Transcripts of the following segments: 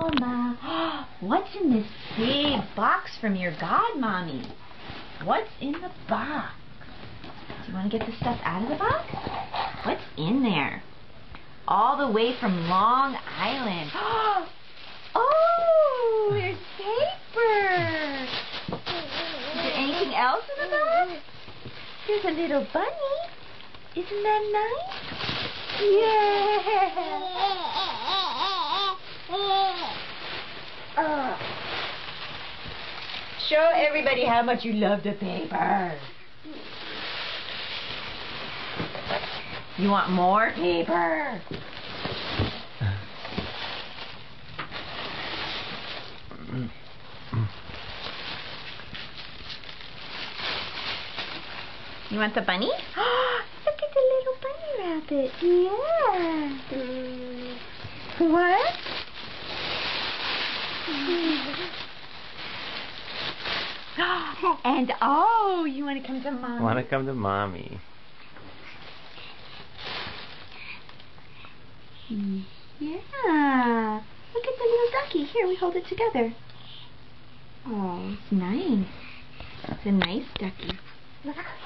Alma, what's in this big box from your godmommy? What's in the box? Do you want to get the stuff out of the box? What's in there? All the way from Long Island. Oh, there's paper. Is there anything else in the box? There's a little bunny. Isn't that nice? Yeah. Show everybody how much you love the paper. You want more paper? You want the bunny? Look at the little bunny rabbit. Yeah. What? And oh, you want to come to mommy? Want to come to mommy? Yeah. Look at the little ducky. Here, we hold it together. Oh, it's nice. It's a nice ducky.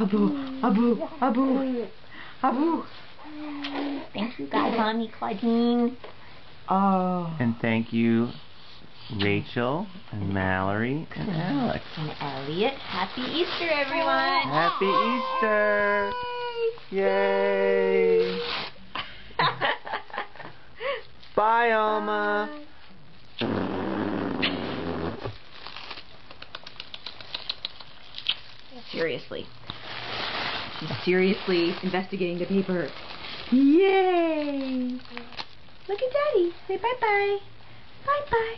Abu, Abu, Abu, Abu. Thank you, Godmommy Claudine. Oh. And thank you, Rachel and Mallory and Alex. And Elliot. Happy Easter, everyone. Happy Easter. Yay. Bye, Alma. Seriously. She's seriously investigating the paper. Yay! Look at Daddy. Say bye-bye. Bye-bye.